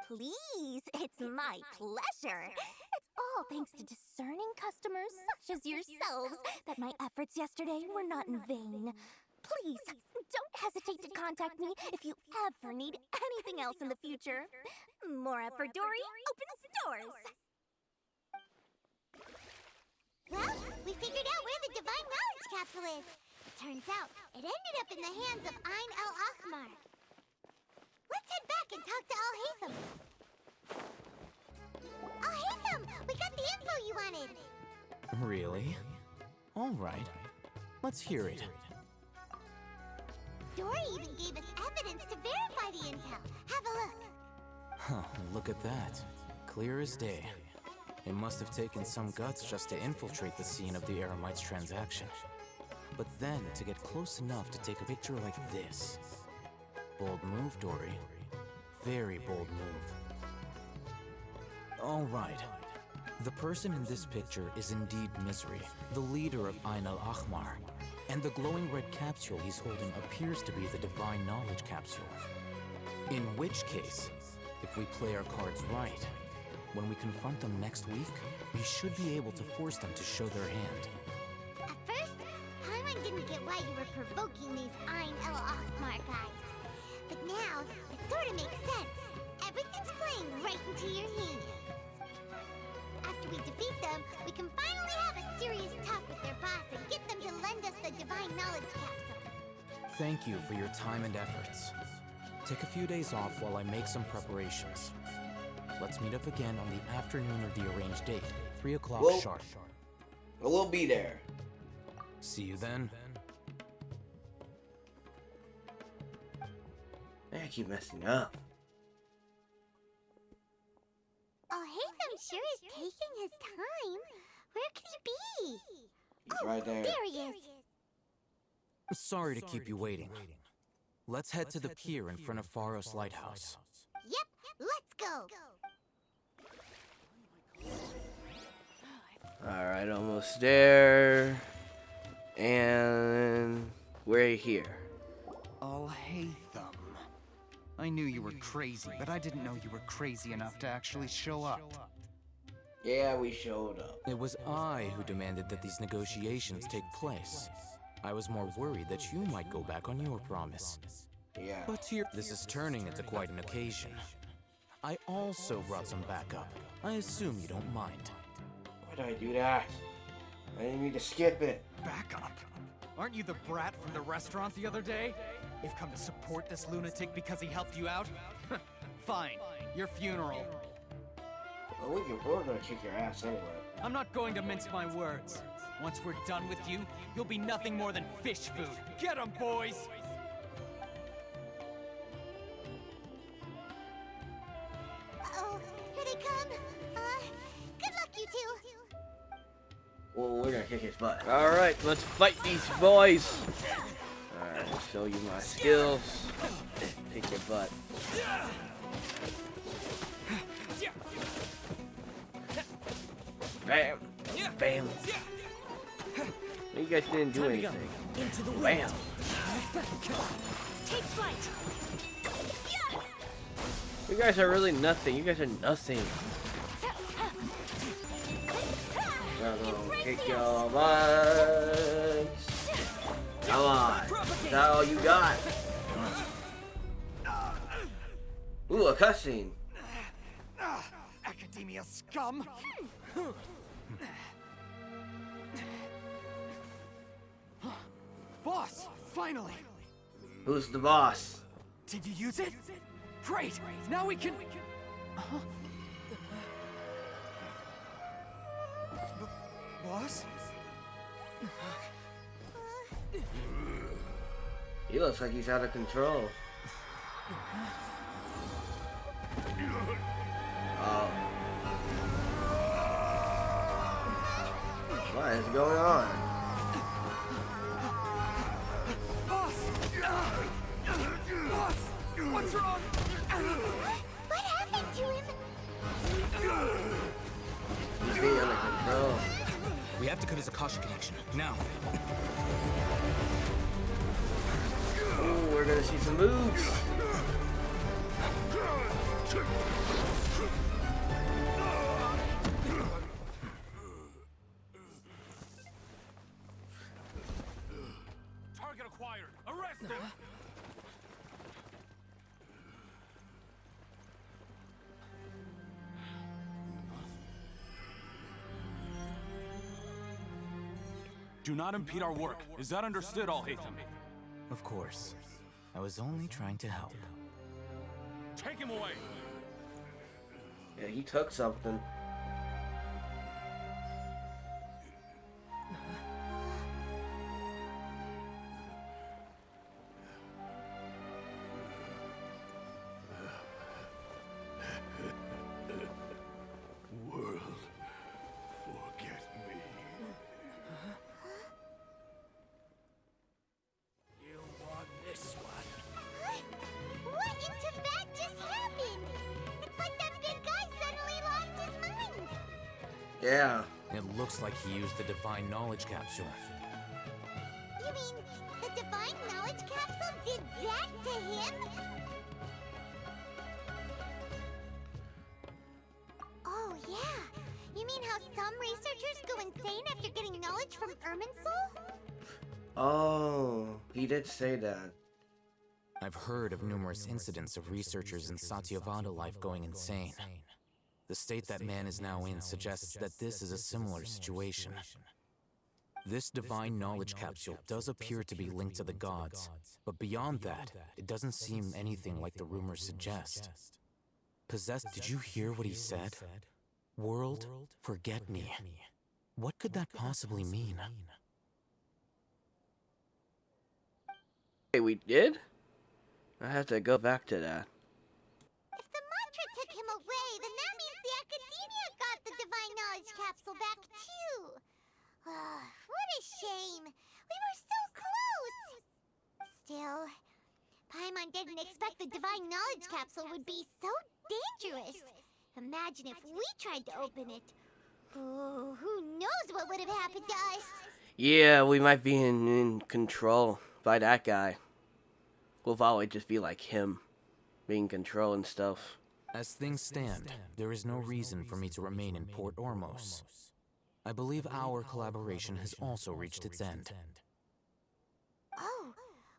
Speaker 14: Please, it's my pleasure. It's all thanks to discerning customers such as yourselves that my efforts yesterday were not in vain. Please, don't hesitate to contact me if you ever need anything else in the future. Mora for Dory opens doors.
Speaker 4: Well, we figured out where the Divine Knowledge Capsule is. Turns out, it ended up in the hands of Ain El Ahmar. Let's head back and talk to Al-Haytham. Al-Haytham, we got the info you wanted.
Speaker 9: Really? All right. Let's hear it.
Speaker 4: Dory even gave us evidence to verify the intel. Have a look.
Speaker 9: Huh, look at that. Clear as day. It must have taken some guts just to infiltrate the scene of the Eremites transaction. But then to get close enough to take a picture like this. Bold move, Dory. Very bold move. All right. The person in this picture is indeed Misery, the leader of Ain El Ahmar. And the glowing red capsule he's holding appears to be the Divine Knowledge Capsule. In which case, if we play our cards right, when we confront them next week, we should be able to force them to show their hand.
Speaker 4: At first, Paimon didn't get why you were provoking these Ain El Ahmar guys. But now, it sort of makes sense. Everything's playing right into your hands. After we defeat them, we can finally have a serious talk with their boss and get them to lend us the divine knowledge capsule.
Speaker 9: Thank you for your time and efforts. Take a few days off while I make some preparations. Let's meet up again on the afternoon of the arranged date, 3 o'clock
Speaker 16: Well,
Speaker 9: sharp.
Speaker 16: We'll be there.
Speaker 9: See you then.
Speaker 16: I keep messing up.
Speaker 4: Oh, Haytham sure is taking his time. Where could he be?
Speaker 16: He's right there.
Speaker 4: There he is.
Speaker 9: Sorry to keep you waiting. Let's head to the pier in front of Faros Lighthouse.
Speaker 4: Yep, let's go.
Speaker 5: Alright, almost there. And we're here.
Speaker 11: I'll hate them. I knew you were crazy, but I didn't know you were crazy enough to actually show up.
Speaker 16: Yeah, we showed up.
Speaker 9: It was I who demanded that these negotiations take place. I was more worried that you might go back on your promise.
Speaker 16: Yeah.
Speaker 9: But here, this is turning into quite an occasion. I also brought some backup. I assume you don't mind.
Speaker 16: Why did I do that? I didn't mean to skip it.
Speaker 11: Backup? Aren't you the brat from the restaurant the other day? You've come to support this lunatic because he helped you out? Fine. Your funeral.
Speaker 16: Well, we're gonna kick your ass anyway.
Speaker 11: I'm not going to mince my words. Once we're done with you, you'll be nothing more than fish food. Get 'em, boys!
Speaker 4: Uh-oh, here they come. Good luck, you two.
Speaker 16: Well, we're gonna kick his butt.
Speaker 5: Alright, let's fight these boys. Alright, I'll show you my skills. Kick your butt. Bam. Bam. You guys didn't do anything.
Speaker 17: Into the
Speaker 5: Bam.
Speaker 17: Take flight.
Speaker 5: You guys are really nothing. You guys are nothing. I'm gonna kick your butts. Come on. Is that all you got? Ooh, a cutscene.
Speaker 11: Academia scum! Boss! Finally!
Speaker 5: Who's the boss?
Speaker 11: Did you use it? Great! Now we can... Boss?
Speaker 5: He looks like he's out of control. Oh. What is going on?
Speaker 11: Boss! Boss! What's wrong?
Speaker 4: What happened to him?
Speaker 5: He's being under control.
Speaker 9: We have to cut his Akasha connection, now.
Speaker 5: Ooh, we're gonna see some moves.
Speaker 17: Target acquired. Arrest him.
Speaker 19: Do not impede our work. Is that understood, Al-Haytham?
Speaker 9: Of course. I was only trying to help.
Speaker 19: Take him away!
Speaker 5: Yeah, he took something.
Speaker 2: World, forget me.
Speaker 17: You want this one?
Speaker 4: What in Tibet just happened? It's like that big guy suddenly lost his mind.
Speaker 5: Yeah.
Speaker 9: It looks like he used the divine knowledge capsule.
Speaker 4: You mean the divine knowledge capsule did that to him? Oh, yeah. You mean how some researchers go insane after getting knowledge from Irminsul?
Speaker 5: Oh, he did say that.
Speaker 9: I've heard of numerous incidents of researchers in Satyavada life going insane. The state that man is now in suggests that this is a similar situation. This divine knowledge capsule does appear to be linked to the gods, but beyond that, it doesn't seem anything like the rumors suggest. Possessed, did you hear what he said? World, forget me. What could that possibly mean?
Speaker 5: Hey, we did? I have to go back to that.
Speaker 4: If the mantra took him away, then that means the Academia got the Divine Knowledge Capsule back too. What a shame. We were so close. Still, Paimon didn't expect the Divine Knowledge Capsule would be so dangerous. Imagine if we tried to open it. Oh, who knows what would have happened to us?
Speaker 5: Yeah, we might be in control by that guy. We'll probably just be like him, being control and stuff.
Speaker 9: As things stand, there is no reason for me to remain in Port Ormos. I believe our collaboration has also reached its end.
Speaker 4: Oh,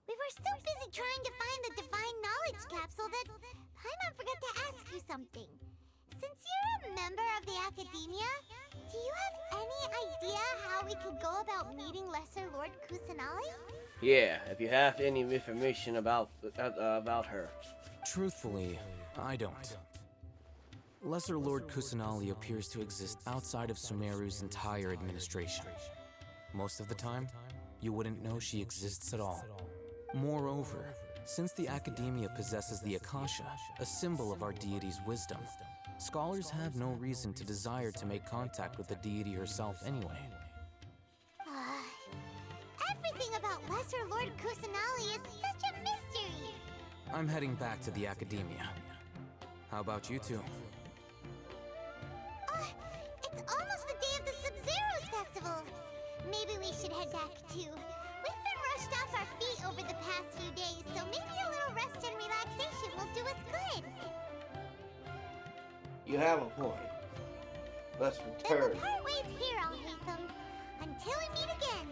Speaker 4: we were so busy trying to find the Divine Knowledge Capsule that Paimon forgot to ask you something. Since you're a member of the Academia, do you have any idea how we could go about meeting Lesser Lord Kusanali?
Speaker 5: Yeah, if you have any information about her.
Speaker 9: Truthfully, I don't. Lesser Lord Kusanali appears to exist outside of Sumeru's entire administration. Most of the time, you wouldn't know she exists at all. Moreover, since the Academia possesses the Akasha, a symbol of our deity's wisdom, scholars have no reason to desire to make contact with the deity herself anyway.
Speaker 4: Everything about Lesser Lord Kusanali is such a mystery!
Speaker 9: I'm heading back to the Academia. How about you two?
Speaker 4: It's almost the day of the Sub-Zero's festival. Maybe we should head back too. We've been rushed off our feet over the past few days, so maybe a little rest and relaxation will do us good.
Speaker 16: You have a point. Let's
Speaker 4: Then
Speaker 16: return.
Speaker 4: we'll part ways here, Al-Haytham. Until we meet again.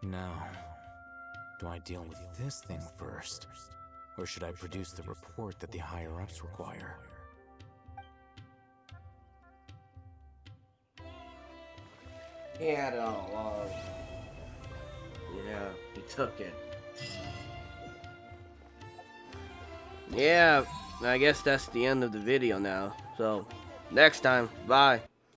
Speaker 9: Now, do I deal with this thing first? Or should I produce the report that the higher-ups require?
Speaker 16: He had it all along.
Speaker 5: Yeah, he took it. Yeah, I guess that's the end of the video now. So, next time, bye.